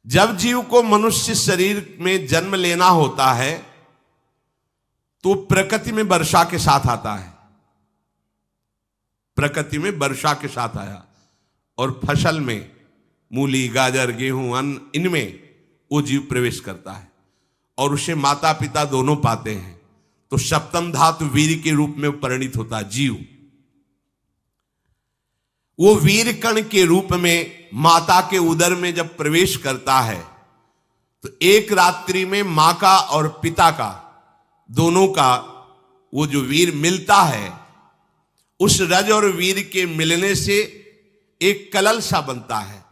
जब जीव को मनुष्य शरीर में जन्म लेना होता है तो प्रकृति में वर्षा के साथ आता है, प्रकृति में वर्षा के साथ आया, और फसल में मूली, गाजर, गेहूं, अन्न, इनमें वो जीव प्रवेश करता है और उसे माता पिता दोनों पाते हैं। तो सप्तम धातु वीर के रूप में परिणित होता है जीव। वो वीर कण के रूप में माता के उदर में जब प्रवेश करता है तो एक रात्रि में मां का और पिता का, दोनों का वो जो वीर मिलता है, उस रज और वीर के मिलने से एक कलल सा बनता है।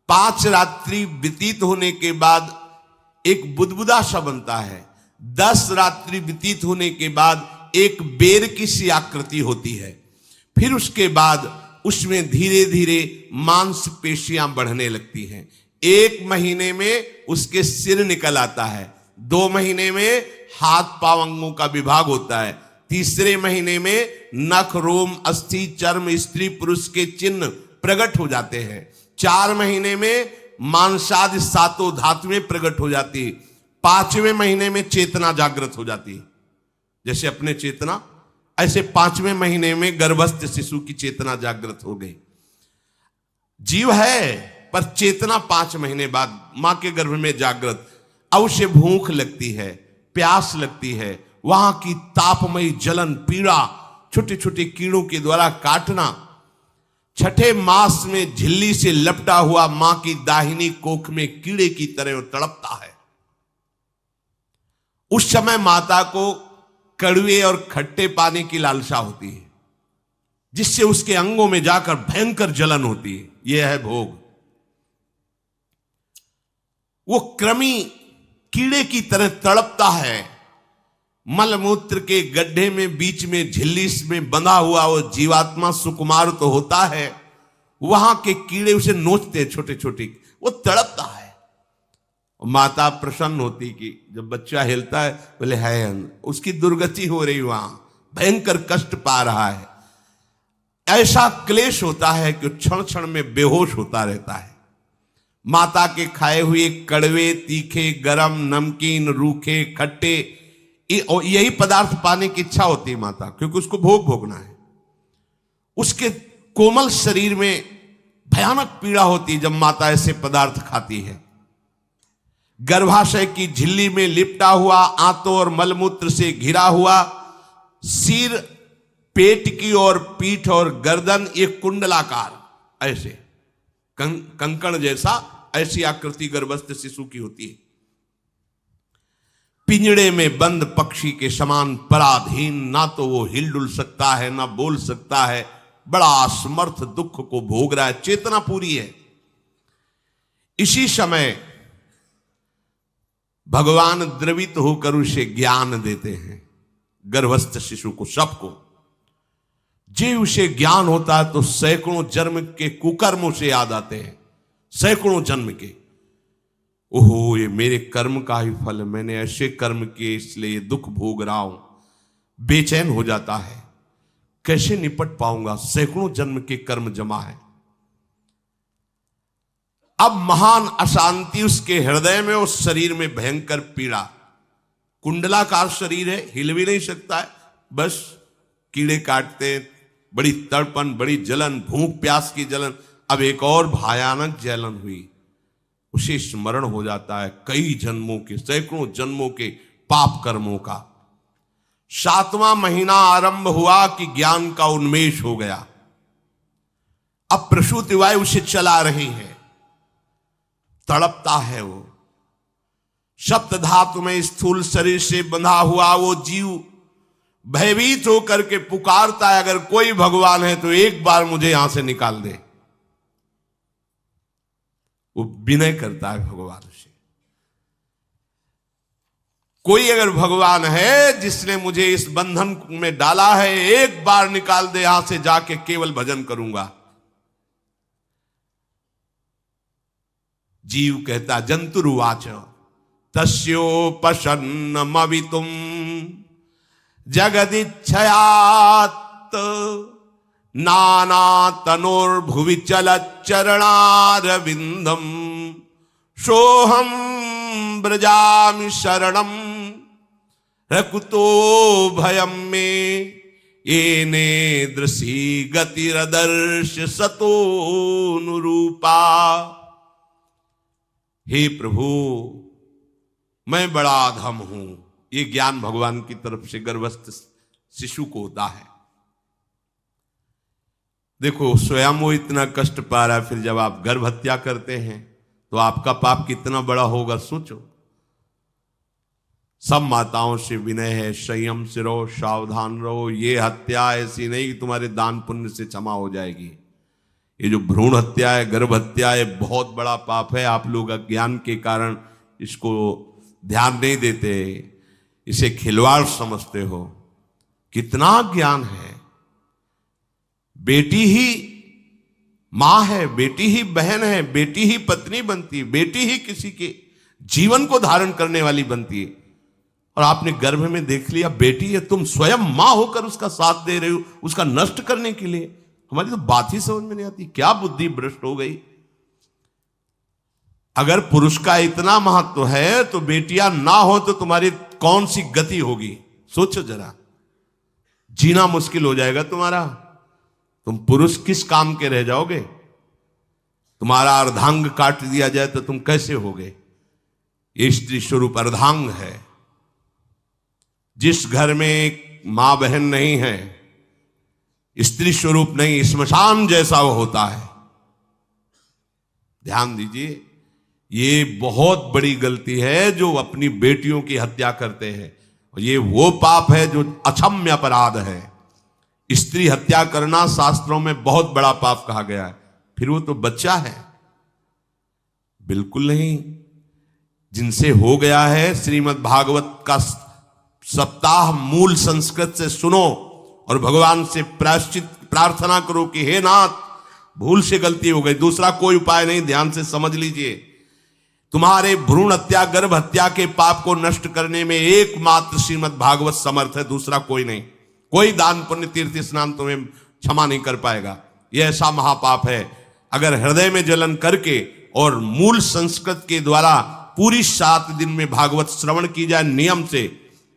5 रात्रि व्यतीत होने के बाद एक बुदबुदा सा बनता है। 10 रात्रि व्यतीत होने के बाद एक बेर की सी आकृति होती है। फिर उसके बाद उसमें धीरे धीरे मांसपेशियां बढ़ने लगती हैं। 1 महीने में उसके सिर निकल आता है, 2 महीने में हाथ पांव अंगों का विभाग होता है, तीसरे महीने में नख, रोम, अस्थि, चर्म, स्त्री पुरुष के चिन्ह प्रकट हो जाते हैं, 4 महीने में मांसादि 7 धातुएं प्रकट हो जाती है, 5वें महीने में चेतना जागृत हो जाती है। जैसे अपने चेतना, ऐसे 5वें महीने में गर्भस्थ शिशु की चेतना जागृत हो गई। जीव है पर चेतना 5 महीने बाद मां के गर्भ में जागृत। अब उसे भूख लगती है, प्यास लगती है, वहां की तापमयी जलन, पीड़ा, छोटे छोटे कीड़ों के द्वारा काटना। 6ठे मास में झिल्ली से लपटा हुआ मां की दाहिनी कोख में कीड़े की तरह तड़पता है। उस समय माता को कड़वे और खट्टे पानी की लालसा होती है, जिससे उसके अंगों में जाकर भयंकर जलन होती है। यह है भोग। वो कृमि कीड़े की तरह तड़पता है। मलमूत्र के गड्ढे में बीच में झिल्ली में बंधा हुआ वो जीवात्मा सुकुमार तो होता है, वहां के कीड़े उसे नोचते छोटे छोटे, वो तड़पता है। माता प्रसन्न होती कि जब बच्चा हिलता है, बोले है उसकी दुर्गति हो रही, वहां भयंकर कष्ट पा रहा है। ऐसा क्लेश होता है कि क्षण क्षण में बेहोश होता रहता है। माता के खाए हुए कड़वे, तीखे, गरम, नमकीन, रूखे, खट्टे, यही पदार्थ पाने की इच्छा होती है माता, क्योंकि उसको भोग भोगना है। उसके कोमल शरीर में भयानक पीड़ा होती है जब माता ऐसे पदार्थ खाती है। गर्भाशय की झिल्ली में लिपटा हुआ, आंतों और मलमूत्र से घिरा हुआ सिर, पेट की और पीठ और गर्दन, एक कुंडलाकार ऐसे कंकण जैसा, ऐसी आकृति गर्भस्थ शिशु की होती है। पिंजड़े में बंद पक्षी के समान पराधीन, ना तो वो हिलडुल सकता है ना बोल सकता है, बड़ा असमर्थ दुख को भोग रहा है, चेतना पूरी है। इसी समय भगवान द्रवित होकर उसे ज्ञान देते हैं, गर्भस्थ शिशु को, सबको। जे उसे ज्ञान होता है तो सैकड़ों जन्म के कुकर्मों से याद आते हैं, सैकड़ों जन्म के। ओहो, ये मेरे कर्म का ही फल है, मैंने ऐसे कर्म किए इसलिए दुख भोग रहा हूं। बेचैन हो जाता है, कैसे निपट पाऊंगा, सैकड़ों जन्म के कर्म जमा है। अब महान अशांति उसके हृदय में, उस शरीर में भयंकर पीड़ा। कुंडलाकार शरीर है, हिल भी नहीं सकता है, बस कीड़े काटते, बड़ी तड़पन, बड़ी जलन, भूख प्यास की जलन। अब एक और भयानक जलन हुई, उसे स्मरण हो जाता है कई जन्मों के, सैकड़ों जन्मों के पाप कर्मों का। 7वां महीना आरंभ हुआ कि ज्ञान का उन्मेष हो गया। अब प्रसूति वायु उसे चला रही है, तड़पता है वो। सप्त धातु में स्थूल शरीर से बंधा हुआ वो जीव भयभीत होकर के पुकारता है, अगर कोई भगवान है तो एक बार मुझे यहां से निकाल दे। वो विनय करता है भगवान से, कोई अगर भगवान है जिसने मुझे इस बंधन में डाला है, एक बार निकाल दे, यहां से जाके केवल भजन करूंगा। जीव कहता, जंतुरुवाच तस्योपसन्नमवितुम जगदिच्छयात् नाना तनोर्भुवि चलच्चरणारविंदम सोहम ब्रजामि शरणम रकुतो भयम में येने दृशी गतिरदर्श सतोनुरूपा। हे प्रभु, मैं बड़ा अधम हूं। ये ज्ञान भगवान की तरफ से गर्भस्थ शिशु को होता है। देखो, स्वयं वो इतना कष्ट पा रहा है, फिर जब आप गर्भ हत्या करते हैं तो आपका पाप कितना बड़ा होगा, सोचो। सब माताओं से विनय है, संयम से रहो, सावधान रहो। ये हत्या ऐसी नहीं कि तुम्हारे दान पुण्य से क्षमा हो जाएगी। ये जो भ्रूण हत्या है, गर्भ हत्या है, बहुत बड़ा पाप है। आप लोग अज्ञान के कारण इसको ध्यान नहीं देते, इसे खिलवाड़ समझते हो। कितना ज्ञान है। बेटी ही मां है, बेटी ही बहन है, बेटी ही पत्नी बनती है, बेटी ही किसी के जीवन को धारण करने वाली बनती है। और आपने गर्भ में देख लिया बेटी है, तुम स्वयं मां होकर उसका साथ दे रहे हो, उसका नष्ट करने के लिए। हमारी तो बात ही समझ में नहीं आती, क्या बुद्धि भ्रष्ट हो गई। अगर पुरुष का इतना महत्व है तो बेटियां ना हो तो तुम्हारी कौन सी गति होगी, सोचो जरा। जीना मुश्किल हो जाएगा तुम्हारा। तुम पुरुष किस काम के रह जाओगे। तुम्हारा अर्धांग काट दिया जाए तो तुम कैसे होगे। ये स्त्री स्वरूप अर्धांग है। जिस घर में एक मां बहन नहीं है, स्त्री स्वरूप नहीं, श्मशान जैसा वो होता है। ध्यान दीजिए, ये बहुत बड़ी गलती है जो अपनी बेटियों की हत्या करते हैं। और ये वो पाप है जो अक्षम्य अपराध है। स्त्री हत्या करना शास्त्रों में बहुत बड़ा पाप कहा गया है। फिर वो तो बच्चा है, बिल्कुल नहीं। जिनसे हो गया है, श्रीमद् भागवत का सप्ताह मूल संस्कृत से सुनो और भगवान से प्रायश्चित प्रार्थना करो कि हे नाथ, भूल से गलती हो गई, दूसरा कोई उपाय नहीं। ध्यान से समझ लीजिए, तुम्हारे भ्रूण हत्या, गर्भ हत्या के पाप को नष्ट करने में एकमात्र श्रीमद् भागवत समर्थ है, दूसरा कोई नहीं। कोई दान पुण्य तीर्थ स्नान तुम्हें क्षमा नहीं कर पाएगा। यह ऐसा महापाप है। अगर हृदय में जलन करके और मूल संस्कृत के द्वारा पूरी 7 दिन में भागवत श्रवण की जाए नियम से,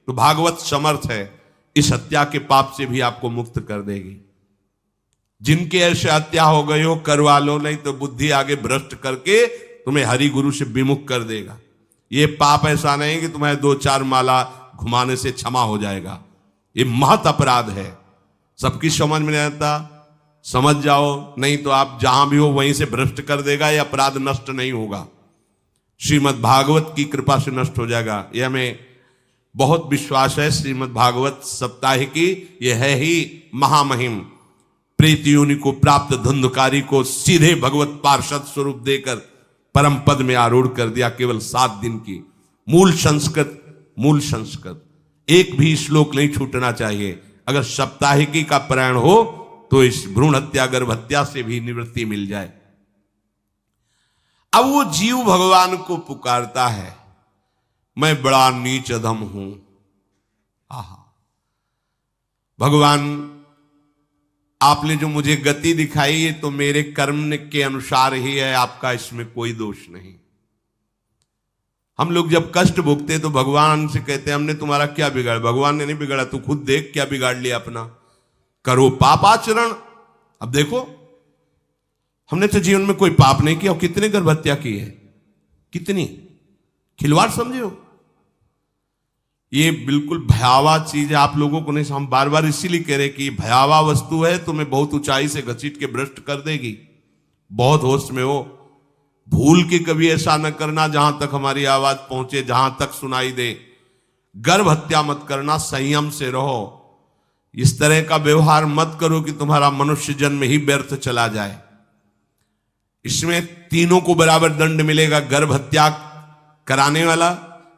तो भागवत समर्थ है, इस हत्या के पाप से भी आपको मुक्त कर देगी। जिनके ऐसे हत्या हो गई हो करवा लो, नहीं तो बुद्धि आगे भ्रष्ट करके तुम्हें हरि गुरु से विमुख कर देगा। ये पाप ऐसा नहीं कि तुम्हें 2-4 माला घुमाने से क्षमा हो जाएगा। ये महत अपराध है। सबकी समझ में नहीं आता, समझ जाओ, नहीं तो आप जहां भी हो वहीं से भ्रष्ट कर देगा। ये अपराध नष्ट नहीं होगा, श्रीमद् भागवत की कृपा से नष्ट हो जाएगा। यह हमें बहुत विश्वास है। श्रीमद् भागवत सप्ताह की यह है ही महामहिम। प्रेत योनि को प्राप्त धुंधकारी को सीधे भगवत पार्षद स्वरूप देकर परम पद में आरूढ़ कर दिया। केवल 7 दिन की मूल संस्कृत एक भी श्लोक नहीं छूटना चाहिए। अगर सप्ताहिकी का पारायण हो तो इस भ्रूण हत्या, गर्भ हत्या से भी निवृत्ति मिल जाए। अब वो जीव भगवान को पुकारता है, मैं बड़ा नीच अधम हूं। आहा, भगवान आपने जो मुझे गति दिखाई है तो मेरे कर्म के अनुसार ही है, आपका इसमें कोई दोष नहीं। हम लोग जब कष्ट भोगते तो भगवान से कहते हैं हमने तुम्हारा क्या बिगाड़ा। भगवान ने नहीं बिगाड़ा, तू खुद देख क्या बिगाड़ लिया अपना। करो पापाचरण। अब देखो, हमने तो जीवन में कोई पाप नहीं किया और कितने गर्भ हत्या की है, कितनी खिलवाड़ समझे हो। ये बिल्कुल भयावह चीज है। आप लोगों को नहीं, हम बार बार इसीलिए कह रहे कि भयावह वस्तु है, तुम्हें बहुत ऊंचाई से घसीट के भ्रष्ट कर देगी। बहुत होश में हो, भूल के कभी ऐसा न करना जहां तक हमारी आवाज पहुंचे, जहां तक सुनाई दे। गर्भ हत्या मत करना, संयम से रहो। इस तरह का व्यवहार मत करो कि तुम्हारा मनुष्य जन्म ही व्यर्थ चला जाए। इसमें तीनों को बराबर दंड मिलेगा। गर्भ हत्या कराने वाला,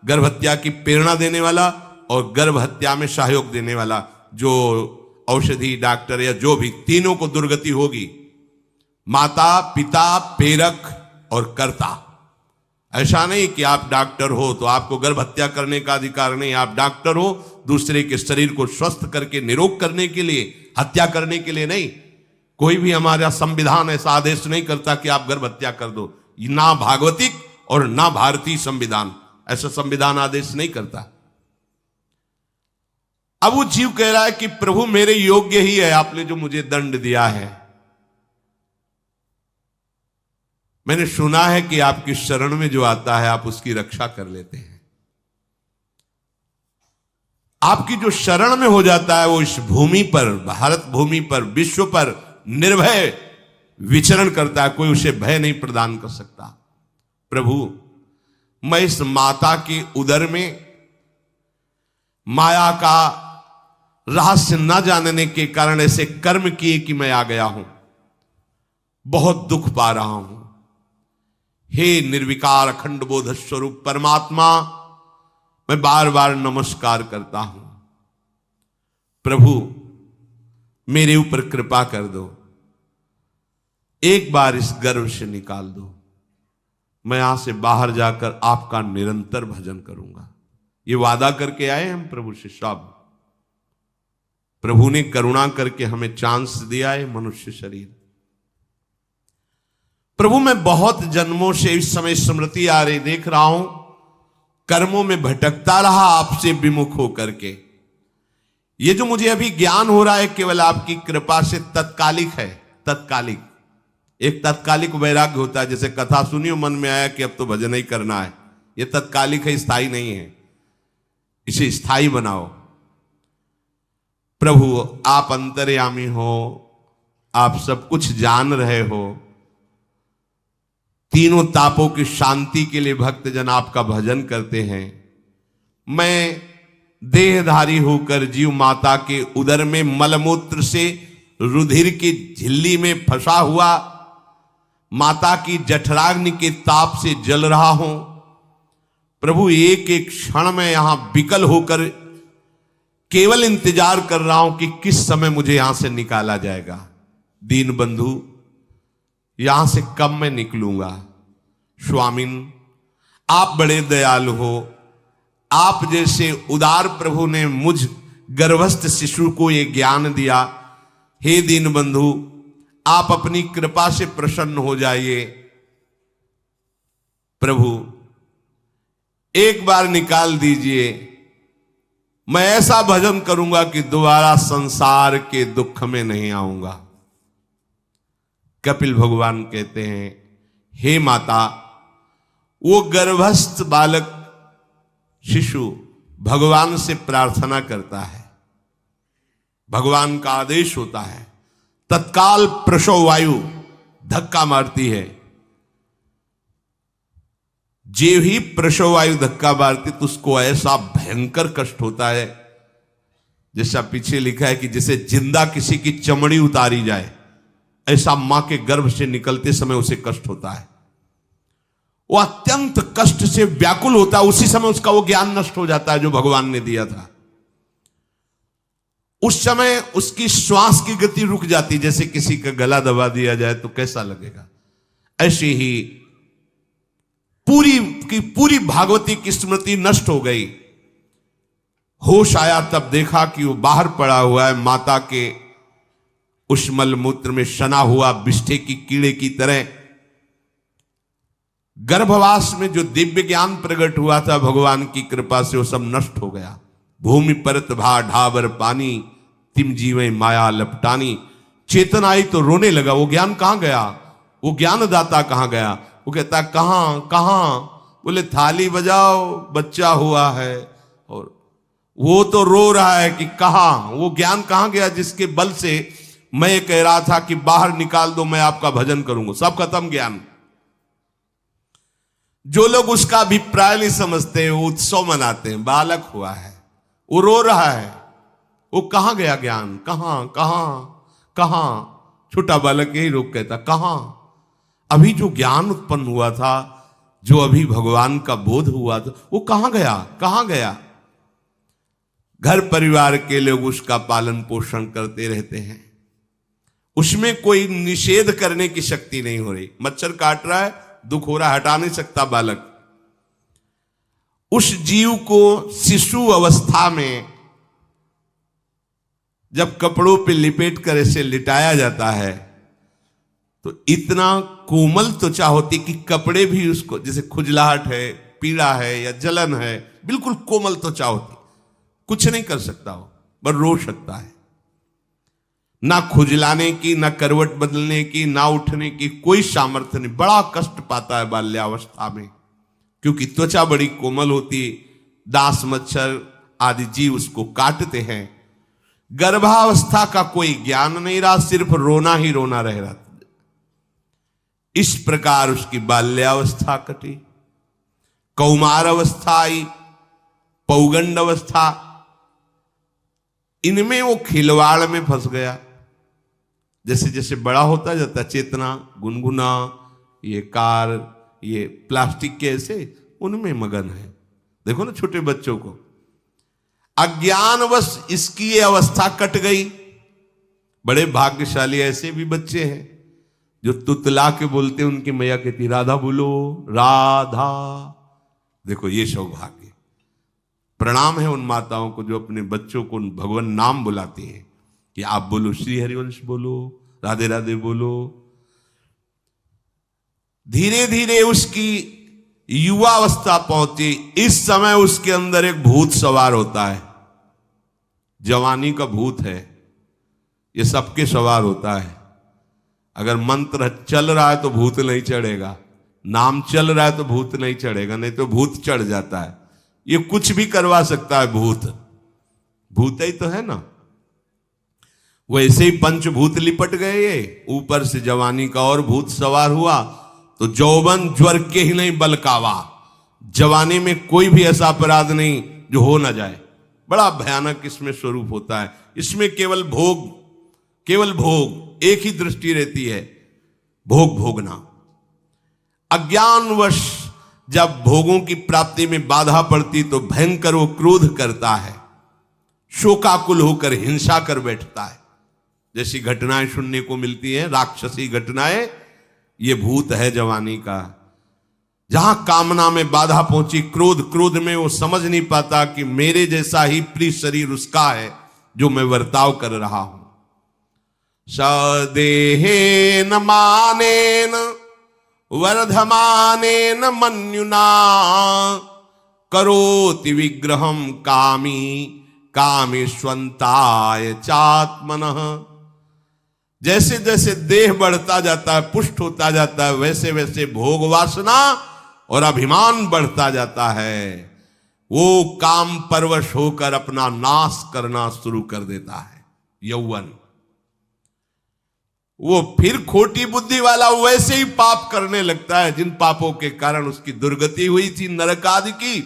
गर्भ हत्या की प्रेरणा देने वाला और गर्भ हत्या में सहयोग देने वाला, जो औषधि डॉक्टर या जो भी, तीनों को दुर्गति होगी। माता, पिता, प्रेरक और कर्ता। ऐसा नहीं कि आप डॉक्टर हो तो आपको गर्भ हत्या करने का अधिकार नहीं। आप डॉक्टर हो दूसरे के शरीर को स्वस्थ करके निरोग करने के लिए, हत्या करने के लिए नहीं। कोई भी हमारा संविधान ऐसा आदेश नहीं करता कि आप गर्भ हत्या कर दो, ना भागवतिक और ना भारतीय संविधान। ऐसा संविधान आदेश नहीं करता। अब वो जीव कह रहा है कि प्रभु मेरे योग्य ही है आपने जो मुझे दंड दिया है। मैंने सुना है कि आपकी शरण में जो आता है आप उसकी रक्षा कर लेते हैं। आपकी जो शरण में हो जाता है वो इस भूमि पर, भारत भूमि पर, विश्व पर निर्भय विचरण करता है, कोई उसे भय नहीं प्रदान कर सकता। प्रभु मैं इस माता के उदर में माया का रहस्य न जानने के कारण ऐसे कर्म किए कि मैं आ गया हूं, बहुत दुख पा रहा हूं। हे निर्विकार अखंड बोध स्वरूप परमात्मा, मैं बार बार नमस्कार करता हूं। प्रभु मेरे ऊपर कृपा कर दो, एक बार इस गर्भ से निकाल दो, मैं यहां से बाहर जाकर आपका निरंतर भजन करूंगा। ये वादा करके आए हम प्रभु से सब। प्रभु ने करुणा करके हमें चांस दिया है मनुष्य शरीर। प्रभु मैं बहुत जन्मों से इस समय स्मृति आ रही देख रहा हूं, कर्मों में भटकता रहा आपसे विमुख होकर के। ये जो मुझे अभी ज्ञान हो रहा है केवल आपकी कृपा से तत्कालिक है, तत्कालिक। एक तत्कालिक वैराग्य होता है, जैसे कथा सुनियो मन में आया कि अब तो भजन ही करना है, ये तत्कालिक है, स्थायी नहीं है। इसे स्थायी बनाओ। प्रभु आप अंतर्यामी हो, आप सब कुछ जान रहे हो। तीनों तापों की शांति के लिए भक्तजन आपका भजन करते हैं। मैं देहधारी होकर जीव माता के उदर में मलमूत्र से रुधिर की झिल्ली में फंसा हुआ माता की जठराग्नि के ताप से जल रहा हूं। प्रभु एक एक क्षण में यहां विकल होकर केवल इंतजार कर रहा हूं कि किस समय मुझे यहां से निकाला जाएगा। दीन बंधु यहां से कब मैं निकलूंगा। स्वामिन आप बड़े दयालु हो, आप जैसे उदार प्रभु ने मुझ गर्भस्थ शिशु को ये ज्ञान दिया। हे दीन बंधु आप अपनी कृपा से प्रसन्न हो जाइए। प्रभु एक बार निकाल दीजिए, मैं ऐसा भजन करूंगा कि दोबारा संसार के दुख में नहीं आऊंगा। कपिल भगवान कहते हैं, हे माता, वो गर्भस्थ बालक शिशु भगवान से प्रार्थना करता है, भगवान का आदेश होता है, तत्काल प्रसव वायु धक्का मारती है। जे ही प्रसव वायु धक्का मारती तो उसको ऐसा भयंकर कष्ट होता है, जैसा पीछे लिखा है कि जैसे जिंदा किसी की चमड़ी उतारी जाए, ऐसा मां के गर्भ से निकलते समय उसे कष्ट होता है। वो अत्यंत कष्ट से व्याकुल होता है। उसी समय उसका वो ज्ञान नष्ट हो जाता है जो भगवान ने दिया था। उस समय उसकी श्वास की गति रुक जाती, जैसे किसी का गला दबा दिया जाए तो कैसा लगेगा। ऐसे ही पूरी की पूरी भागवती की स्मृति नष्ट हो गई। होश आया तब देखा कि वो बाहर पड़ा हुआ है, माता के उस मलमूत्र में सना हुआ बिष्ठे की कीड़े की तरह। गर्भवास में जो दिव्य ज्ञान प्रकट हुआ था भगवान की कृपा से, वो सब नष्ट हो गया। भूमि परत भा ढाबर पानी, तिम जीवे माया लपटानी। चेतन आई तो रोने लगा, वो ज्ञान कहां गया, वो ज्ञानदाता कहां गया। वो कहता कहां कहां, बोले थाली बजाओ बच्चा हुआ है। और वो तो रो रहा है कि कहां, वो ज्ञान कहां गया जिसके बल से मैं कह रहा था कि बाहर निकाल दो, मैं आपका भजन करूंगा। सब खत्म ज्ञान। जो लोग उसका अभिप्राय नहीं समझते वो उत्सव मनाते हैं, बालक हुआ है, वो रो रहा है, वो कहां गया ज्ञान, कहां कहां कहां। छोटा बालक यही रोक कहता कहां। अभी जो ज्ञान उत्पन्न हुआ था, जो अभी भगवान का बोध हुआ था, वो कहां गया कहां गया। घर परिवार के लोग उसका पालन पोषण करते रहते हैं, उसमें कोई निषेध करने की शक्ति नहीं हो रही। मच्छर काट रहा है, दुख हो रहा है, हटा नहीं सकता बालक। उस जीव को शिशु अवस्था में जब कपड़ों पे लिपेट कर ऐसे लिटाया जाता है तो इतना कोमल त्वचा होती कि कपड़े भी उसको, जैसे खुजलाहट है, पीड़ा है या जलन है, बिल्कुल कोमल त्वचा होती, कुछ नहीं कर सकता हो, पर रो सकता है। ना खुजलाने की, ना करवट बदलने की, ना उठने की कोई सामर्थ्य नहीं। बड़ा कष्ट पाता है बाल्यावस्था में, क्योंकि त्वचा बड़ी कोमल होती, दास मच्छर आदि जीव उसको काटते हैं। गर्भावस्था का कोई ज्ञान नहीं रहा, सिर्फ रोना ही रोना रह रहा। इस प्रकार उसकी बाल्यावस्था कटी, कौमार अवस्था आई, पौगंड अवस्था, इनमें वो खिलवाड़ में फंस गया। जैसे जैसे बड़ा होता जाता, चेतना, गुनगुना, ये कार, ये प्लास्टिक के ऐसे, उनमें मगन है। देखो ना छोटे बच्चों को, अज्ञानवश इसकी ये अवस्था कट गई। बड़े भाग्यशाली ऐसे भी बच्चे हैं जो तुतला के बोलते, उनकी मैया कहती राधा बोलो, राधा। देखो ये सौभाग्य, प्रणाम है उन माताओं को जो अपने बच्चों को भगवान नाम बुलाती हैं कि आप बोलो, श्री हरिवंश बोलो, राधे राधे बोलो। धीरे धीरे उसकी युवावस्था पहुंची। इस समय उसके अंदर एक भूत सवार होता है, जवानी का भूत है, ये सबके सवार होता है। अगर मंत्र चल रहा है तो भूत नहीं चढ़ेगा, नाम चल रहा है तो भूत नहीं चढ़ेगा, नहीं तो भूत चढ़ जाता है। ये कुछ भी करवा सकता है भूत, भूत ही तो है ना। वैसे ही पंचभूत लिपट गए, ये ऊपर से जवानी का और भूत सवार हुआ, तो जौवन ज्वर के ही नहीं बलकावा। जवानी में कोई भी ऐसा अपराध नहीं जो हो ना जाए। बड़ा भयानक इसमें स्वरूप होता है। इसमें केवल भोग, केवल भोग, एक ही दृष्टि रहती है, भोग भोगना। अज्ञानवश जब भोगों की प्राप्ति में बाधा पड़ती तो भयंकर वो क्रोध करता है, शोकाकुल होकर हिंसा कर बैठता है। जैसी घटनाएं सुनने को मिलती हैं, राक्षसी घटनाएं, ये भूत है जवानी का। जहां कामना में बाधा पहुंची, क्रोध, क्रोध में वो समझ नहीं पाता कि मेरे जैसा ही प्रिय शरीर उसका है जो मैं वर्ताव कर रहा हूं। सदेहेन मानेन वर्धमानेन मन्युना करोति विग्रहम कामी कामेष्वंताय चात्मनः। जैसे जैसे देह बढ़ता जाता है, पुष्ट होता जाता है, वैसे वैसे भोग वासना और अभिमान बढ़ता जाता है। वो काम परवश होकर अपना नाश करना शुरू कर देता है। यौवन, वो फिर खोटी बुद्धि वाला वैसे ही पाप करने लगता है जिन पापों के कारण उसकी दुर्गति हुई थी, नरक आदि की,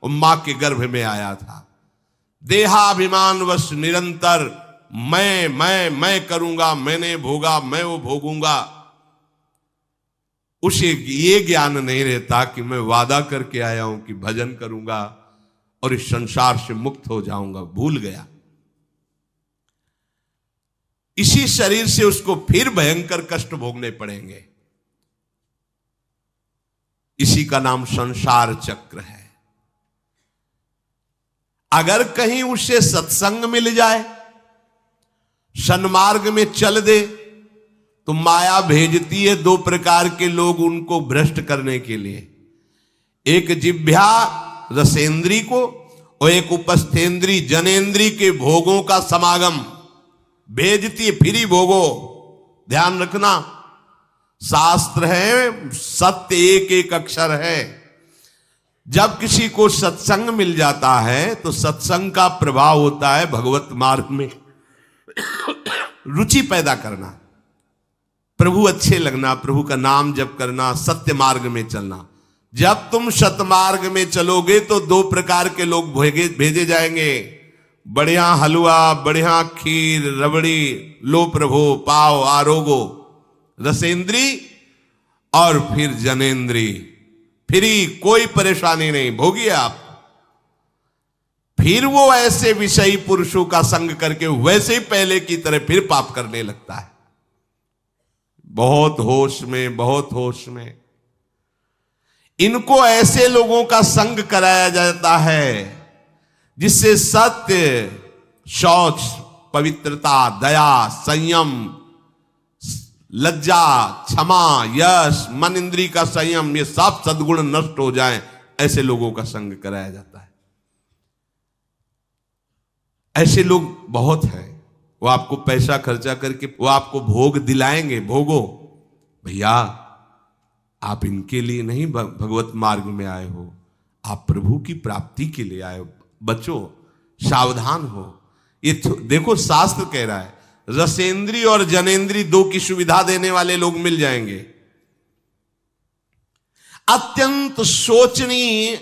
और मां के गर्भ में आया था। देहाभिमान वश निरंतर मैं करूंगा, मैंने भोगा, मैं वो भोगूंगा। उसे ये ज्ञान नहीं रहता कि मैं वादा करके आया हूं कि भजन करूंगा और इस संसार से मुक्त हो जाऊंगा, भूल गया। इसी शरीर से उसको फिर भयंकर कष्ट भोगने पड़ेंगे। इसी का नाम संसार चक्र है। अगर कहीं उसे सत्संग मिल जाए, सन्मार्ग में चल दे, तो माया भेजती है दो प्रकार के लोग उनको भ्रष्ट करने के लिए। एक जिह्वा रसेंद्री को और एक उपस्थेंद्री जनेंद्री के भोगों का समागम भेजती है। फिर ही भोगो, ध्यान रखना, शास्त्र है, सत्य एक एक अक्षर है। जब किसी को सत्संग मिल जाता है तो सत्संग का प्रभाव होता है भगवत मार्ग में रुचि पैदा करना, प्रभु अच्छे लगना, प्रभु का नाम जप करना, सत्य मार्ग में चलना। जब तुम सतमार्ग में चलोगे तो दो प्रकार के लोग भेजे जाएंगे। बढ़िया हलवा, बढ़िया खीर, रबड़ी, लो प्रभु, पाओ, आरोगो, रसेंद्री और फिर जनेंद्री। फ्री, कोई परेशानी नहीं, भोगिए आप। फिर वो ऐसे विषयी पुरुषों का संग करके वैसे ही पहले की तरह फिर पाप करने लगता है। बहुत होश में, बहुत होश में। इनको ऐसे लोगों का संग कराया जाता है जिससे सत्य, शौच, पवित्रता, दया, संयम, लज्जा, क्षमा, यश, मन इंद्री का संयम, ये सब सद्गुण नष्ट हो जाएं, ऐसे लोगों का संग कराया जाता है। ऐसे लोग बहुत हैं, वो आपको पैसा खर्चा करके वो आपको भोग दिलाएंगे, भोगो भैया, आप इनके लिए नहीं भगवत मार्ग में आए हो, आप प्रभु की प्राप्ति के लिए आए हो। बच्चों सावधान हो। ये देखो शास्त्र कह रहा है रसेंद्री और जनेंद्री दो की सुविधा देने वाले लोग मिल जाएंगे। अत्यंत सोचनीय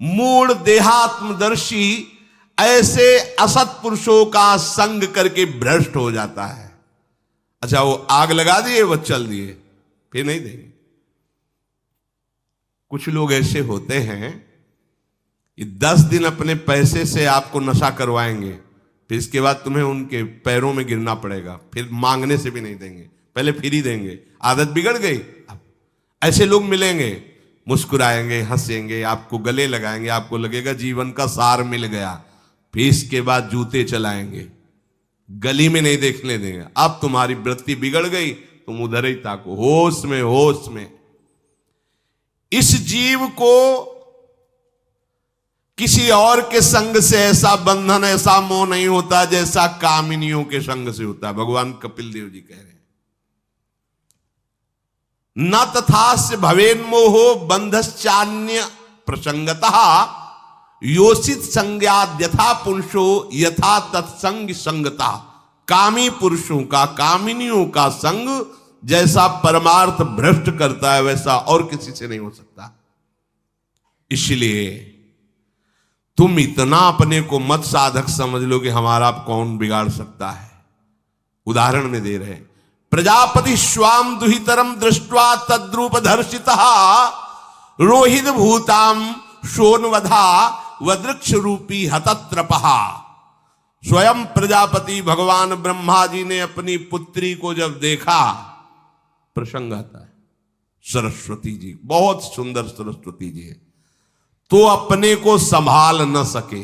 मूढ़ देहात्मदर्शी ऐसे असत पुरुषों का संग करके भ्रष्ट हो जाता है। अच्छा वो आग लगा दिए, वो चल दिए, फिर नहीं देंगे। कुछ लोग ऐसे होते हैं, ये 10 दिन अपने पैसे से आपको नशा करवाएंगे, फिर इसके बाद तुम्हें उनके पैरों में गिरना पड़ेगा, फिर मांगने से भी नहीं देंगे, पहले फिर ही देंगे। आदत बिगड़ गई। अब ऐसे लोग मिलेंगे, मुस्कुराएंगे, हंसेंगे, आपको गले लगाएंगे, आपको लगेगा जीवन का सार मिल गया, फिर इसके बाद जूते चलाएंगे, गली में नहीं देखने देंगे। अब तुम्हारी वृत्ति बिगड़ गई, तुम उधर ही ताको, होश में होश में। इस जीव को किसी और के संग से ऐसा बंधन, ऐसा मोह नहीं होता जैसा कामिनियों के संग से होता है। भगवान कपिल देव जी कह रहे हैं, न तथास्य भवेन्मोहो बंधश्चान्य प्रसंगतः योषित संज्ञाद यथा पुरुषो यथा तत्संग संगता। कामी पुरुषों का, कामिनियों का संग जैसा परमार्थ भ्रष्ट करता है वैसा और किसी से नहीं हो सकता। इसलिए तुम इतना अपने को मत साधक समझ लो कि हमारा कौन बिगाड़ सकता है। उदाहरण में दे रहे हैं, प्रजापति स्वाम दुहितरम दृष्ट्वा तद्रूप धर्षितः रोहित भूताम शोनवधा वदृक्ष रूपी हतत्रपहा। स्वयं प्रजापति भगवान ब्रह्मा जी ने अपनी पुत्री को जब देखा, प्रसंग आता है, सरस्वती जी, बहुत सुंदर सरस्वती जी है, तो अपने को संभाल न सके।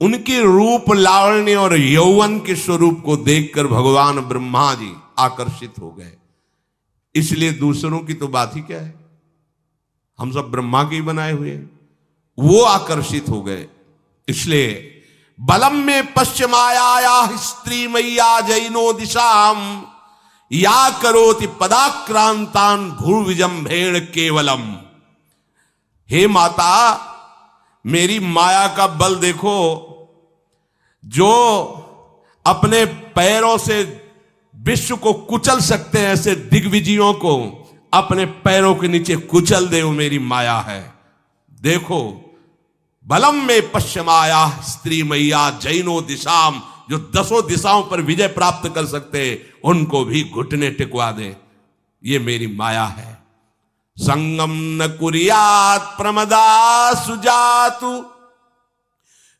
उनके रूप लावण्य और यौवन के स्वरूप को देखकर भगवान ब्रह्मा जी आकर्षित हो गए। इसलिए दूसरों की तो बात ही क्या है, हम सब ब्रह्मा के ही बनाए हुए हैं, वो आकर्षित हो गए। इसलिए बलम में पश्चिमाया स्त्री मैया जैनो दिशाम या करोति पदाक्रांतान भूर्विजंभेण केवलम। हे माता, मेरी माया का बल देखो, जो अपने पैरों से विश्व को कुचल सकते हैं, ऐसे दिग्विजयों को अपने पैरों के नीचे कुचल दे, वो मेरी माया है। देखो, बलम में पश्चिमाया स्त्री मैया जैनो दिशाम, जो 10 दिशाओं पर विजय प्राप्त कर सकते, उनको भी घुटने टिकवा दे, ये मेरी माया है। संगम न कुर्यात् प्रमदा सुजातु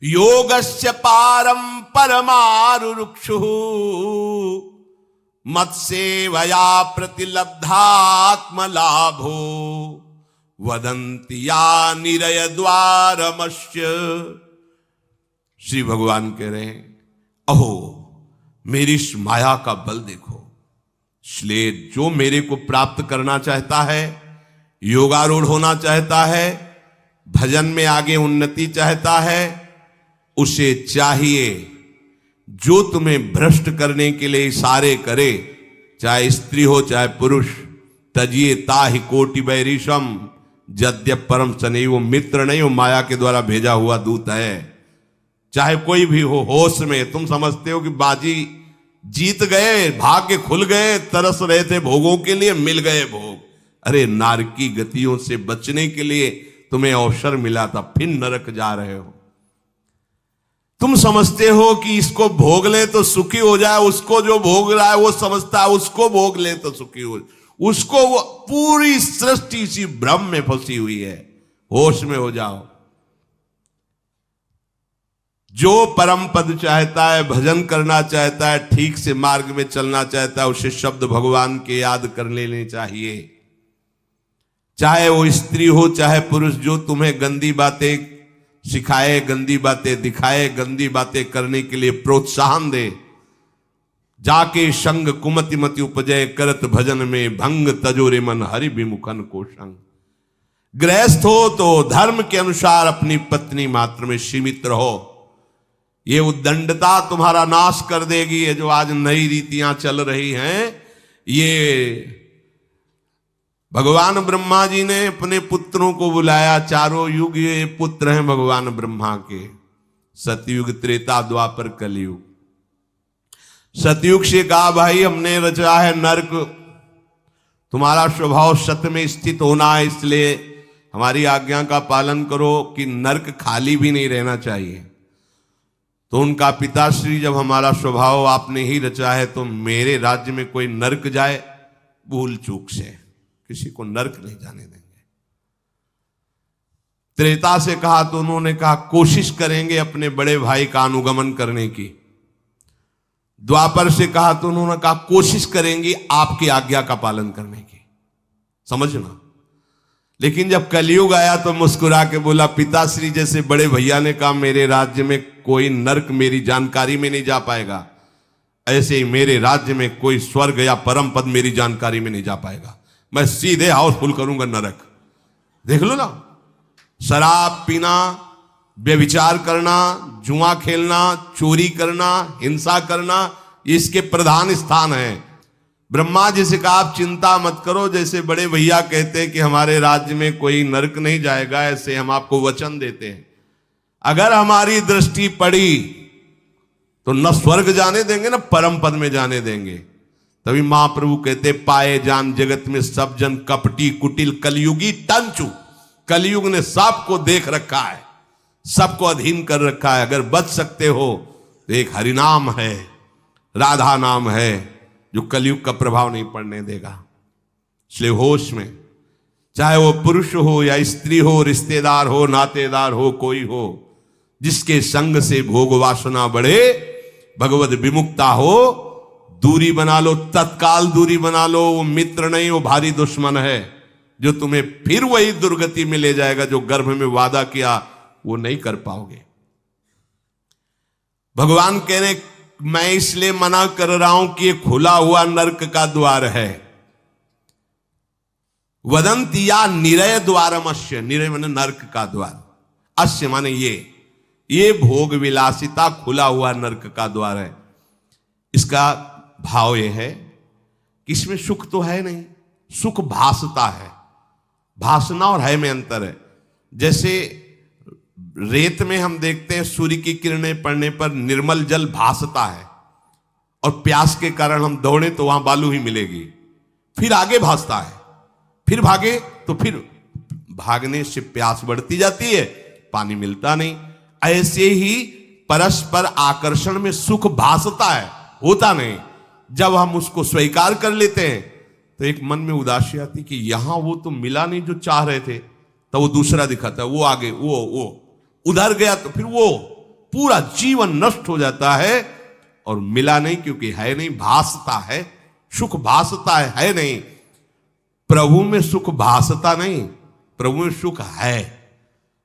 योगस्य पारम परमारुरुक्षु मत्सेवया प्रतिलब्धात्म लाभो वदंति या निरय द्वारमस्य। श्री भगवान कह रहे हैं, अहो मेरी इस माया का बल देखो। इसलिए जो मेरे को प्राप्त करना चाहता है, योगारूढ़ होना चाहता है, भजन में आगे उन्नति चाहता है, उसे चाहिए जो तुम्हें भ्रष्ट करने के लिए इशारे करे, चाहे स्त्री हो चाहे पुरुष, तजिए ताहि कोटि बैरिशम यद्यप परम सने। वो मित्र नहीं, वो माया के द्वारा भेजा हुआ दूत है। चाहे कोई भी हो, होश में तुम समझते हो कि बाजी जीत गए, भाग्य खुल गए, तरस रहे थे भोगों के लिए, मिल गए भोग। अरे नारकी गतियों से बचने के लिए तुम्हें अवसर मिला था, फिर नरक जा रहे हो। तुम समझते हो कि इसको भोग ले तो सुखी हो जाए, उसको जो भोग रहा है वो समझता है उसको भोग ले तो सुखी हो, उसको वो पूरी सृष्टि इसी भ्रम में फंसी हुई है। होश में हो जाओ। जो परम पद चाहता है, भजन करना चाहता है, ठीक से मार्ग में चलना चाहता है, उसे शब्द भगवान के याद कर लेने चाहिए। चाहे वो स्त्री हो चाहे पुरुष, जो तुम्हें गंदी बातें सिखाए, गंदी बातें दिखाए, गंदी बातें करने के लिए प्रोत्साहन दे, जाके संग कुमति मति उपजय करत भजन में भंग तजोरे मन हरि विमुखन को संग। गृहस्थ हो तो धर्म के अनुसार अपनी पत्नी मात्र में सीमित रहो। ये उद्दंडता तुम्हारा नाश कर देगी। ये जो आज नई रीतियां चल रही हैं, ये भगवान ब्रह्मा जी ने अपने पुत्रों को बुलाया। चारों युग ये पुत्र हैं भगवान ब्रह्मा के, सतयुग, त्रेता, द्वापर, कलयुग। सतयुग से कहा भाई हमने रचा है नरक, तुम्हारा स्वभाव सत्य में स्थित होना है, इसलिए हमारी आज्ञा का पालन करो कि नरक खाली भी नहीं रहना चाहिए। तो उनका पिताश्री, जब हमारा स्वभाव आपने ही रचा है तो मेरे राज्य में कोई नरक जाए, भूल चूक से किसी को नरक नहीं जाने देंगे। त्रेता से कहा तो उन्होंने कहा कोशिश करेंगे अपने बड़े भाई का अनुगमन करने की। द्वापर से कहा तो उन्होंने कहा कोशिश करेंगे आपकी आज्ञा का पालन करने की। समझना। लेकिन जब कलयुग आया तो मुस्कुरा के बोला, पिताश्री जैसे बड़े भैया ने कहा मेरे राज्य में कोई नरक मेरी जानकारी में नहीं जा पाएगा, ऐसे ही मेरे राज्य में कोई स्वर्ग या परम पद मेरी जानकारी में नहीं जा पाएगा। मैं सीधे हाउसफुल करूंगा नरक। देख लो ना, शराब पीना, व्यभिचार करना, जुआ खेलना, चोरी करना, हिंसा करना, इसके प्रधान स्थान है। ब्रह्मा जी से कहा आप चिंता मत करो, जैसे बड़े भैया कहते हैं कि हमारे राज्य में कोई नरक नहीं जाएगा, ऐसे हम आपको वचन देते हैं। अगर हमारी दृष्टि पड़ी तो न स्वर्ग जाने देंगे न परम पद में जाने देंगे। तभी महाप्रभु कहते पाए जान जगत में सब जन कपटी कुटिल कलयुगी टंचू। कलयुग ने सबको देख रखा है, सबको अधीन कर रखा है। अगर बच सकते हो तो एक हरिनाम है, राधा नाम है, जो कलयुग का प्रभाव नहीं पड़ने देगा। इसलिए होश में, चाहे वो पुरुष हो या स्त्री हो, रिश्तेदार हो, नातेदार हो, कोई हो, जिसके संग से भोग वासना बढ़े, भगवत विमुक्ता हो, दूरी बना लो, तत्काल दूरी बना लो। वो मित्र नहीं, वो भारी दुश्मन है, जो तुम्हें फिर वही दुर्गति में ले जाएगा जो गर्भ में वादा किया वो नहीं कर पाओगे। भगवान कह रहे मैं इसलिए मना कर रहा हूं कि ये खुला हुआ नरक का द्वार है। वदंती या निरय द्वारम अश्य, निरय माने नरक का द्वार, अश्य माने ये भोग विलासिता खुला हुआ नरक का द्वार है। इसका भाव यह है कि इसमें सुख तो है नहीं, सुख भासता है। भासना और है में अंतर है। जैसे रेत में हम देखते हैं सूर्य की किरणें पड़ने पर निर्मल जल भासता है, और प्यास के कारण हम दौड़े तो वहां बालू ही मिलेगी, फिर आगे भासता है, फिर भागे तो फिर भागने से प्यास बढ़ती जाती है, पानी मिलता नहीं। ऐसे ही परस्पर आकर्षण में सुख भासता है, होता नहीं। जब हम उसको स्वीकार कर लेते हैं तो एक मन में उदासी आती कि यहां वो तो मिला नहीं जो चाह रहे थे, तो वो दूसरा दिखाता है, वो आगे, वो उधर गया, तो फिर वो पूरा जीवन नष्ट हो जाता है। और मिला नहीं क्योंकि है नहीं, भासता है, सुख भासता है नहीं। प्रभु में सुख भासता नहीं, प्रभु में सुख है,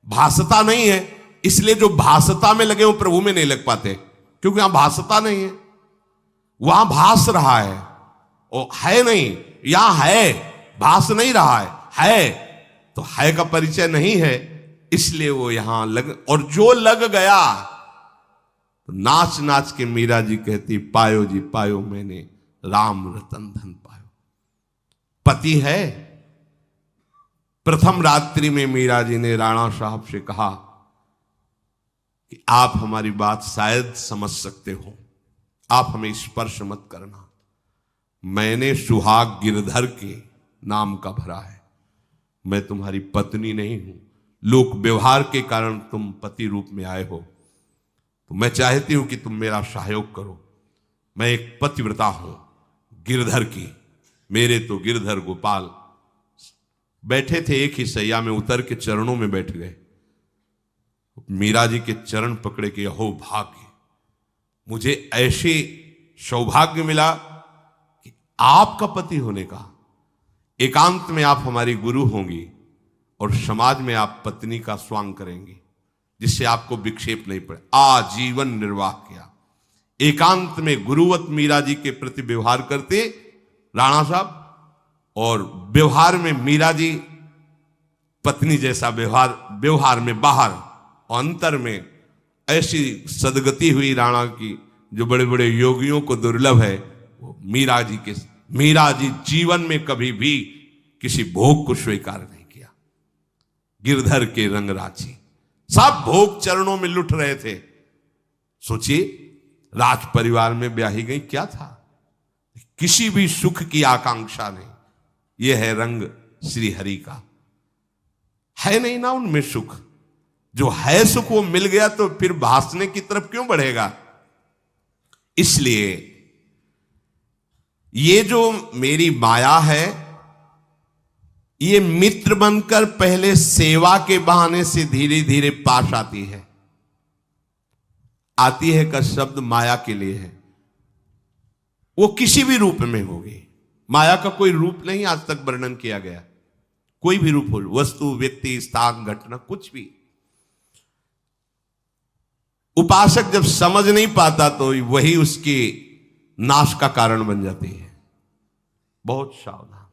भासता नहीं है। इसलिए जो भासता में लगे वो प्रभु में नहीं लग पाते, क्योंकि यहां भासता नहीं है, वहां भास रहा है, वो है नहीं। यहां है, भास नहीं रहा है तो है का परिचय नहीं है, इसलिए वो यहां लग। और जो लग गया तो नाच नाच के मीरा जी कहती पायो जी पायो मैंने राम रतन धन पायो। पति है। प्रथम रात्रि में मीरा जी ने राणा साहब से कहा कि आप हमारी बात शायद समझ सकते हो, आप हमें स्पर्श मत करना। मैंने सुहाग गिरधर के नाम का भरा है, मैं तुम्हारी पत्नी नहीं हूं। लोक व्यवहार के कारण तुम पति रूप में आए हो, तो मैं चाहती हूं कि तुम मेरा सहयोग करो। मैं एक पतिव्रता हूं गिरधर की। मेरे तो गिरधर गोपाल बैठे थे एक ही सैया में, उतर के चरणों में बैठ गए। मीरा जी के चरण पकड़े के अहो भाग्य, मुझे ऐसे सौभाग्य मिला कि आपका पति होने का। एकांत में आप हमारी गुरु होंगी और समाज में आप पत्नी का स्वांग करेंगी, जिससे आपको विक्षेप नहीं पड़े। आजीवन निर्वाह किया, एकांत में गुरुवत मीरा जी के प्रति व्यवहार करते राणा साहब, और व्यवहार में मीरा जी पत्नी जैसा व्यवहार में बाहर, और अंतर में ऐसी सदगति हुई राणा की जो बड़े बड़े योगियों को दुर्लभ है। वो मीरा जी जीवन में कभी भी किसी भोग को स्वीकार नहीं किया। गिरधर के रंग राची, सब भोग चरणों में लुट रहे थे। सोचिए, राज परिवार में ब्याही गई, क्या था, किसी भी सुख की आकांक्षा नहीं। यह है रंग श्री हरि का। है नहीं ना उनमें सुख, जो है सुख वो मिल गया तो फिर भासने की तरफ क्यों बढ़ेगा। इसलिए ये जो मेरी माया है, ये मित्र बनकर पहले सेवा के बहाने से धीरे धीरे पास आती है। आती है का शब्द माया के लिए है, वो किसी भी रूप में होगी। माया का कोई रूप नहीं आज तक वर्णन किया गया, कोई भी रूप हो, वस्तु, व्यक्ति, स्थान, घटना, कुछ भी। उपासक जब समझ नहीं पाता तो वही उसके नाश का कारण बन जाती है। बहुत सावधान,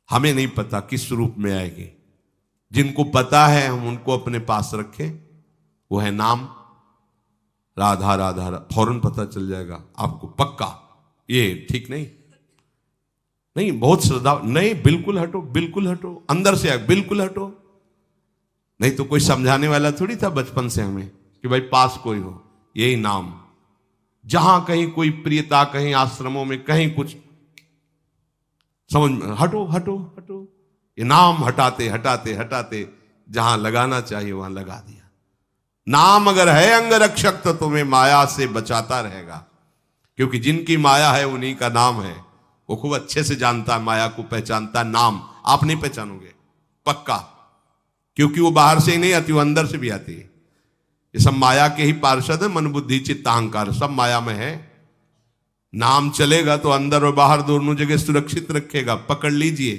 हमें नहीं पता किस रूप में आएगी। जिनको पता है हम उनको अपने पास रखें। वो है नाम, राधा राधा, फौरन पता चल जाएगा आपको पक्का। ये ठीक नहीं, नहीं बहुत श्रद्धा, नहीं बिल्कुल हटो, बिल्कुल हटो, अंदर से बिल्कुल हटो। नहीं तो कोई समझाने वाला थोड़ी था बचपन से हमें कि भाई पास कोई हो, यही नाम। जहां कहीं कोई प्रियता, कहीं आश्रमों में कहीं कुछ समझ में, हटो हटो हटो, ये नाम हटाते हटाते हटाते जहां लगाना चाहिए वहां लगा दिया। नाम अगर है अंगरक्षक तो तुम्हें माया से बचाता रहेगा, क्योंकि जिनकी माया है उन्हीं का नाम है। वो खूब अच्छे से जानता है, माया को पहचानता है। नाम आप नहीं पहचानोगे पक्का, क्योंकि वो बाहर से ही नहीं आती, वो अंदर से भी आती है। ये सब माया के ही पार्षद है, मन बुद्धि चित्त अहंकार सब माया में है। नाम चलेगा तो अंदर और बाहर दोनों जगह सुरक्षित रखेगा। पकड़ लीजिए,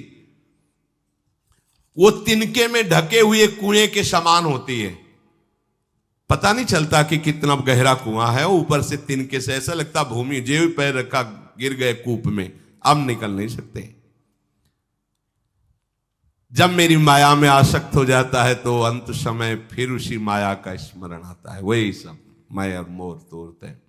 वो तिनके में ढके हुए कुएं के समान होती है। पता नहीं चलता कि कितना गहरा कुआं है, ऊपर से तिनके से ऐसा लगता भूमि, जो पैर रखा गिर गए कूप में, अब निकल नहीं सकते। जब मेरी माया में आसक्त हो जाता है तो अंत समय फिर उसी माया का स्मरण आता है। वही सब मैं और मोर तोड़ते हैं।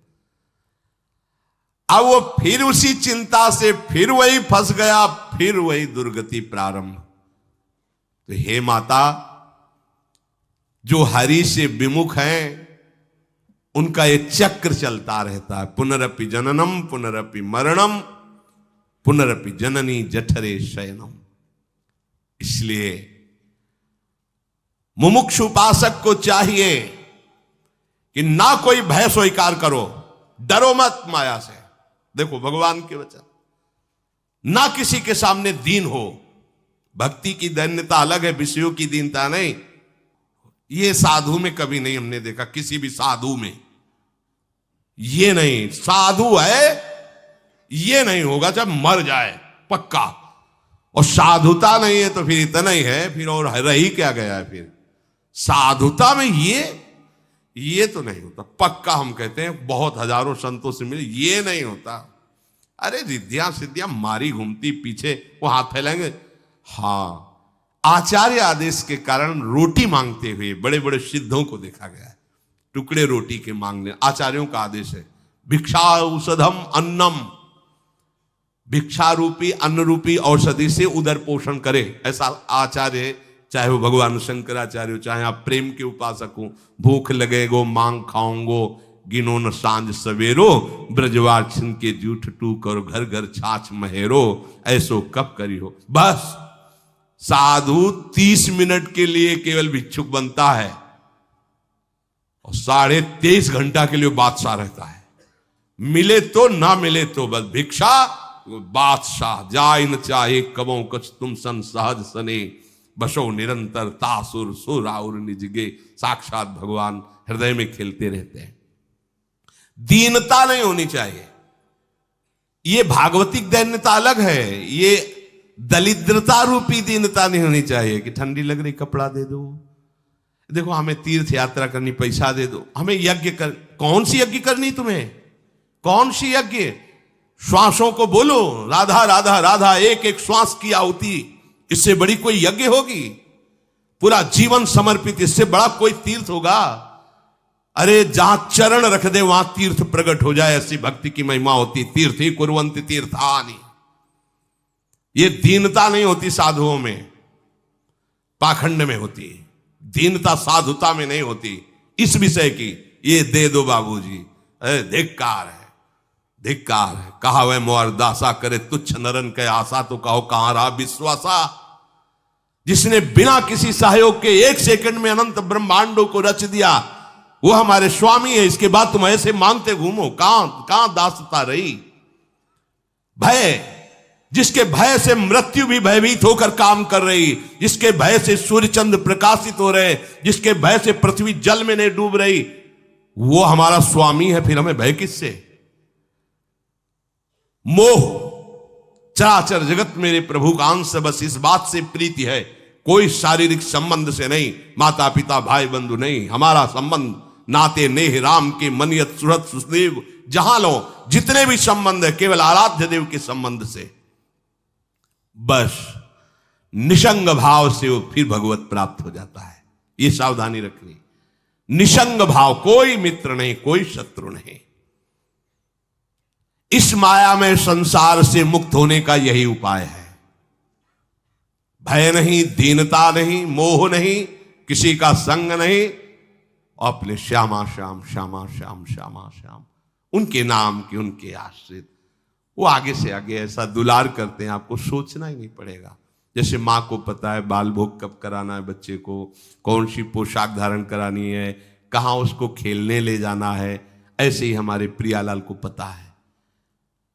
अब वो फिर उसी चिंता से फिर वही फंस गया, फिर वही दुर्गति प्रारंभ। तो हे माता, जो हरि से विमुख हैं उनका ये चक्र चलता रहता है। पुनरपि जननम पुनरपि मरणम पुनरपि जननी जठरे शयनम। इसलिए मुमुक्षु उपासक को चाहिए कि ना कोई भय स्वीकार करो, डरो मत माया से। देखो भगवान के वचन, ना किसी के सामने दीन हो। भक्ति की दैन्यता अलग है, विषयों की दीनता नहीं। ये साधु में कभी नहीं हमने देखा, किसी भी साधु में ये नहीं। साधु है ये नहीं होगा जब मर जाए पक्का, और साधुता नहीं है तो फिर इतना ही है, फिर और रही क्या गया है। फिर साधुता में ये तो नहीं होता पक्का। हम कहते हैं बहुत हजारों संतों से मिले, ये नहीं होता। अरे रिद्धियां सिद्धियां मारी घूमती पीछे, वो हाथ फैलाएंगे। हाँ, आचार्य आदेश के कारण रोटी मांगते हुए बड़े बड़े सिद्धों को देखा गया है। टुकड़े रोटी के मांगने, आचार्यों का आदेश है। भिक्षा औषधम अन्नम, भिक्षा रूपी अन्न रूपी औषधि से उदर पोषण करे, ऐसा आचार्य। चाहे वो भगवान शंकराचार्य हो, चाहे आप प्रेम के उपासक हो। भूख लगेगो मांग खाऊंगो, गिनो न सांझ सवेरो, ब्रजवार छिन के जूठ टूक और घर घर छाछ महेरो, ऐसो कब करी हो। बस साधु 30 मिनट के लिए केवल भिक्षुक बनता है और 23.5 घंटा के लिए बादशाह रहता है। मिले तो ना मिले तो बस भिक्षा बादशाह। जाय न चाहे कबों कछ तुम सन सहज सने, बसो निरंतर तासुर सुराउर निजगे। साक्षात भगवान हृदय में खेलते रहते हैं। दीनता नहीं होनी चाहिए। ये भागवतिक दैन्यता अलग है, ये दलिद्रता रूपी दीनता नहीं होनी चाहिए कि ठंडी लग रही कपड़ा दे दो, देखो हमें तीर्थ यात्रा करनी पैसा दे दो, हमें यज्ञ कर। कौन सी यज्ञ करनी तुम्हें? कौन सी यज्ञ? श्वासों को बोलो राधा राधा राधा, एक एक श्वास की आहुति, इससे बड़ी कोई यज्ञ होगी? पूरा जीवन समर्पित, इससे बड़ा कोई तीर्थ होगा? अरे जहां चरण रख दे वहां तीर्थ प्रकट हो जाए, ऐसी भक्ति की महिमा होती। तीर्थ ही कुर्वन्ति तीर्थानि। ये दीनता नहीं होती साधुओं में, पाखंड में होती। दीनता साधुता में नहीं होती। इस विषय की ये दे दो बाबूजी, अरे धिक्कार है, धिक्कार है। कहा वह मोर दासा करे तुच्छ नरन के आशा, तो कहो कहां रहा विश्वासा। जिसने बिना किसी सहयोग के एक सेकंड में अनंत ब्रह्मांडों को रच दिया, वो हमारे स्वामी है। इसके बाद तुम ऐसे मांगते घूमो, कहां दासता रही? भय, जिसके भय से मृत्यु भी भयभीत होकर काम कर रही, जिसके भय से सूर्य चंद्र प्रकाशित हो रहे, जिसके भय से पृथ्वी जल में नहीं डूब रही, वो हमारा स्वामी है। फिर हमें भय किससे? मोह, चराचर जगत मेरे प्रभु का अंश, बस इस बात से प्रीति है। कोई शारीरिक संबंध से नहीं, माता पिता भाई बंधु नहीं। हमारा संबंध नाते नेह राम के मनियत सुरत सुदेव, जहां लो जितने भी संबंध है केवल आराध्य देव के संबंध से। बस निसंग भाव से वो फिर भगवत प्राप्त हो जाता है। ये सावधानी रखनी। निसंग भाव, कोई मित्र नहीं, कोई शत्रु नहीं। इस माया में संसार से मुक्त होने का यही उपाय है। भय नहीं, दीनता नहीं, मोह नहीं, किसी का संग नहीं, और अपने श्यामा श्याम श्यामा श्याम श्यामा श्याम, उनके नाम की, उनके आश्रित। वो आगे से आगे ऐसा दुलार करते हैं, आपको सोचना ही नहीं पड़ेगा। जैसे माँ को पता है बाल भोग कब कराना है बच्चे को, कौन सी पोशाक धारण करानी है, कहाँ उसको खेलने ले जाना है, ऐसे ही हमारे प्रियालाल को पता है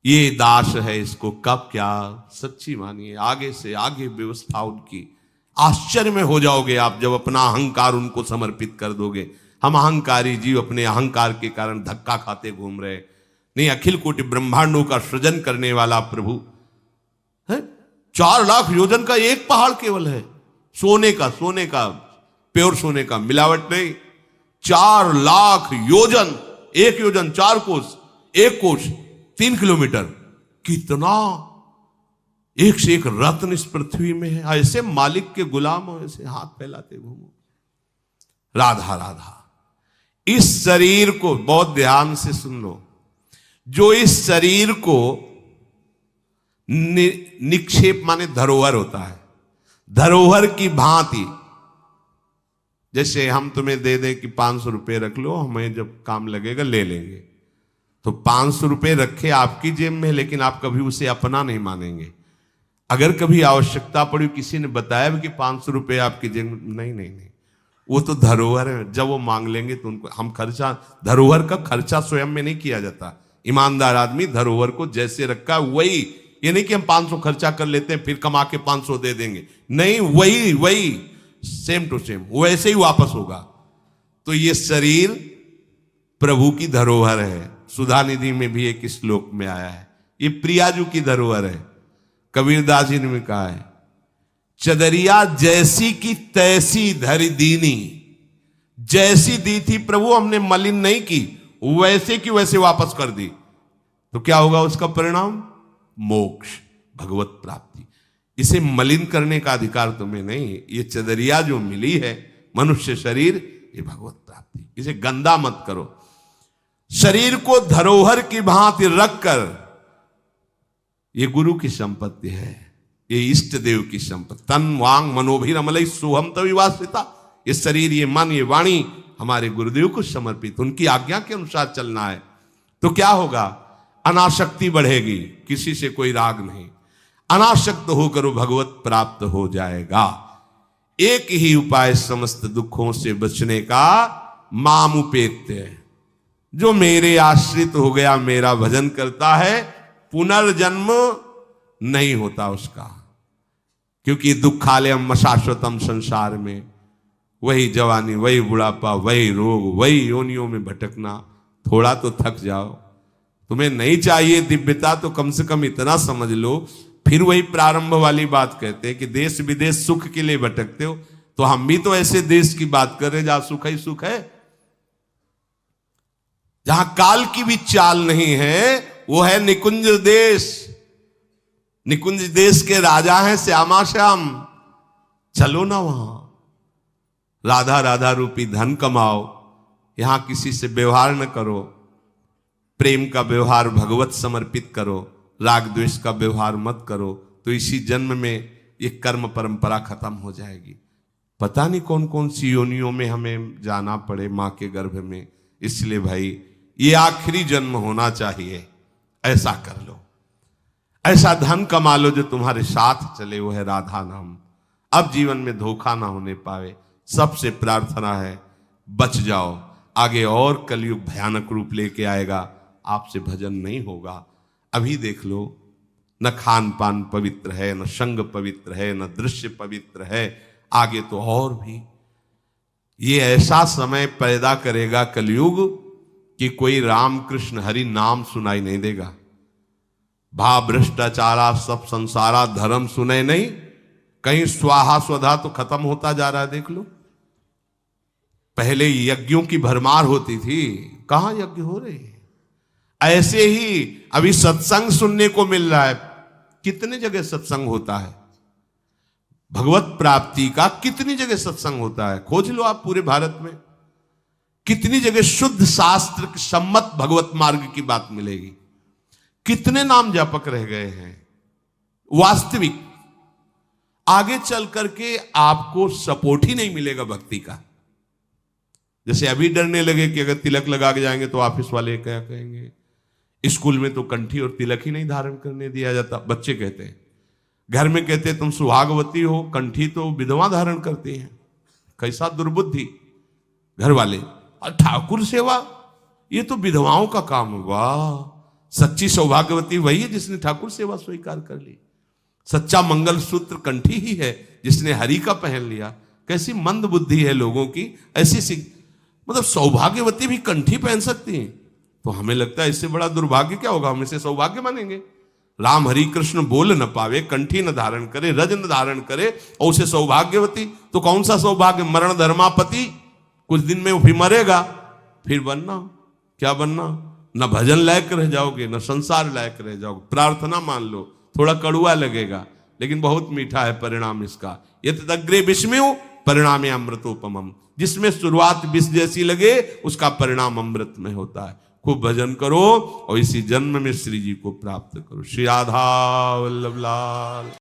ये दास है, इसको कब क्या। सच्ची मानिए, आगे से आगे व्यवस्था उनकी। आश्चर्य में हो जाओगे आप जब अपना अहंकार उनको समर्पित कर दोगे। हम अहंकारी जीव अपने अहंकार के कारण धक्का खाते घूम रहे। नहीं, अखिल कोटि ब्रह्मांडों का सृजन करने वाला प्रभु है। 4 लाख योजन का एक पहाड़ केवल है, सोने का प्योर सोने का, मिलावट नहीं। 4 लाख योजन, एक योजन 4 कोस, एक कोस 3 किलोमीटर। कितना एक से एक रत्न इस पृथ्वी में है। ऐसे मालिक के गुलाम हो, ऐसे हाथ फैलाते घूमो। राधा राधा। इस शरीर को बहुत ध्यान से सुन लो। जो इस शरीर को निक्षेप माने धरोहर होता है, धरोहर की भांति। जैसे हम तुम्हें दे दें कि 500 रुपए रख लो, हमें जब काम लगेगा ले लेंगे, तो 500 रुपए रखे आपकी जेब में, लेकिन आप कभी उसे अपना नहीं मानेंगे। अगर कभी आवश्यकता पड़ी, किसी ने बताया कि 500 रुपए आपकी जेब में, नहीं, वो तो धरोहर है। जब वो मांग लेंगे तो उनको हम खर्चा, धरोहर का खर्चा स्वयं में नहीं किया जाता। ईमानदार आदमी धरोहर को जैसे रखा वही, ये नहीं कि हम 500 खर्चा कर लेते हैं फिर कमा के 500 दे देंगे, नहीं, वही सेम टू सेम वैसे ही वापस होगा। तो ये शरीर प्रभु की धरोहर है। सुधा निधि में भी एक श्लोक में आया है, ये प्रियाजू की धरोहर है। कबीरदास जी ने कहा है, चदरिया जैसी की तैसी धरि दीनी। जैसी दी थी प्रभु, हमने मलिन नहीं की, वैसे की वैसे वापस कर दी। तो क्या होगा उसका परिणाम? मोक्ष, भगवत प्राप्ति। इसे मलिन करने का अधिकार तुम्हें नहीं। ये चदरिया जो मिली है, मनुष्य शरीर, ये भगवत प्राप्ति। इसे गंदा मत करो। शरीर को धरोहर की भांति रखकर, ये गुरु की संपत्ति है, ये इष्ट देव की संपत्ति। तन वांग मनोभिरमलई सोहम तविवासिता। ये शरीर, ये मन, ये वाणी हमारे गुरुदेव को समर्पित, उनकी आज्ञा के अनुसार चलना है। तो क्या होगा? अनासक्ति बढ़ेगी, किसी से कोई राग नहीं। अनासक्त होकर वो भगवत प्राप्त हो जाएगा। एक ही उपाय समस्त दुखों से बचने का, मामुपेत्य। जो मेरे आश्रित हो गया, मेरा भजन करता है, पुनर्जन्म नहीं होता उसका। क्योंकि दुखालयम शाश्वतम, संसार में वही जवानी, वही बुढ़ापा, वही रोग, वही योनियों में भटकना। थोड़ा तो थक जाओ। तुम्हें नहीं चाहिए दिव्यता तो कम से कम इतना समझ लो। फिर वही प्रारंभ वाली बात कहते हैं कि देश विदेश सुख के लिए भटकते हो, तो हम भी तो ऐसे देश की बात कर रहे हैं जहां सुख ही सुख है। जहां काल की भी चाल नहीं है, वो है निकुंज देश। निकुंज देश के राजा हैं श्यामा श्याम। चलो ना वहां, राधा राधा रूपी धन कमाओ, यहां किसी से व्यवहार न करो, प्रेम का व्यवहार भगवत समर्पित करो, राग द्वेष का व्यवहार मत करो, तो इसी जन्म में ये कर्म परंपरा खत्म हो जाएगी। पता नहीं कौन कौन सी योनियों में हमें जाना पड़े मां के गर्भ में। इसलिए भाई ये आखिरी जन्म होना चाहिए, ऐसा कर लो, ऐसा धन कमा लो जो तुम्हारे साथ चले, वो है राधा नाम। अब जीवन में धोखा ना होने पावे। सबसे प्रार्थना है बच जाओ, आगे और कलयुग भयानक रूप लेके आएगा, आपसे भजन नहीं होगा। अभी देख लो, न खान पान पवित्र है, न संग पवित्र है, न दृश्य पवित्र है, आगे तो और भी। ये ऐसा समय पैदा करेगा कलयुग कि कोई राम कृष्ण हरि नाम सुनाई नहीं देगा। भा भ्रष्टाचारा सब संसारा धर्म सुने नहीं, कहीं स्वाहा स्वधा तो खत्म होता जा रहा है। देख लो, पहले यज्ञों की भरमार होती थी, कहां यज्ञ हो रहे हैं। ऐसे ही अभी सत्संग सुनने को मिल रहा है। कितने जगह सत्संग होता है, भगवत प्राप्ति का कितनी जगह सत्संग होता है, खोज लो आप पूरे भारत में। कितनी जगह शुद्ध शास्त्र सम्मत भगवत मार्ग की बात मिलेगी। कितने नाम जापक रह गए हैं। वास्तविक आगे चल करके आपको सपोर्ट ही नहीं मिलेगा भक्ति का। जैसे अभी डरने लगे कि अगर तिलक लगा के जाएंगे तो ऑफिस वाले क्या कहेंगे, स्कूल में तो कंठी और तिलक ही नहीं धारण करने दिया जाता। बच्चे कहते हैं, घर में कहते हैं तुम सुहागवती हो, कंठी तो विधवा धारण करती हैं। कैसा दुर्बुद्धि घर वाले। और ठाकुर सेवा ये तो विधवाओं का काम हुआ। सच्ची सौभाग्यवती वही है जिसने ठाकुर सेवा स्वीकार कर ली। सच्चा मंगल सूत्र कंठी ही है जिसने हरि का पहन लिया। कैसी मंद बुद्धि है लोगों की। ऐसी मतलब सौभाग्यवती भी कंठी पहन सकती हैं, तो हमें लगता है इससे बड़ा दुर्भाग्य क्या होगा, हम इसे सौभाग्य मानेंगे। राम हरि कृष्ण बोल न पावे, कंठी न धारण करे, रज न धारण करे और उसे सौभाग्यवती, तो कौन सा सौभाग्य। मरण धर्मापति, कुछ दिन में वो भी मरेगा, फिर बनना क्या बनना। न भजन लायक रह जाओगे, न संसार लायक रह जाओगे। प्रार्थना मान लो, थोड़ा कड़ुआ लगेगा लेकिन बहुत मीठा है परिणाम इसका। यत् अग्रे विस्मयो परिणामे अमृतोपमम। जिसमें शुरुआत विष जैसी लगे उसका परिणाम अमृत में होता है। खूब भजन करो और इसी जन्म में श्री जी को प्राप्त करो। श्री राधा वल्लभ लाल।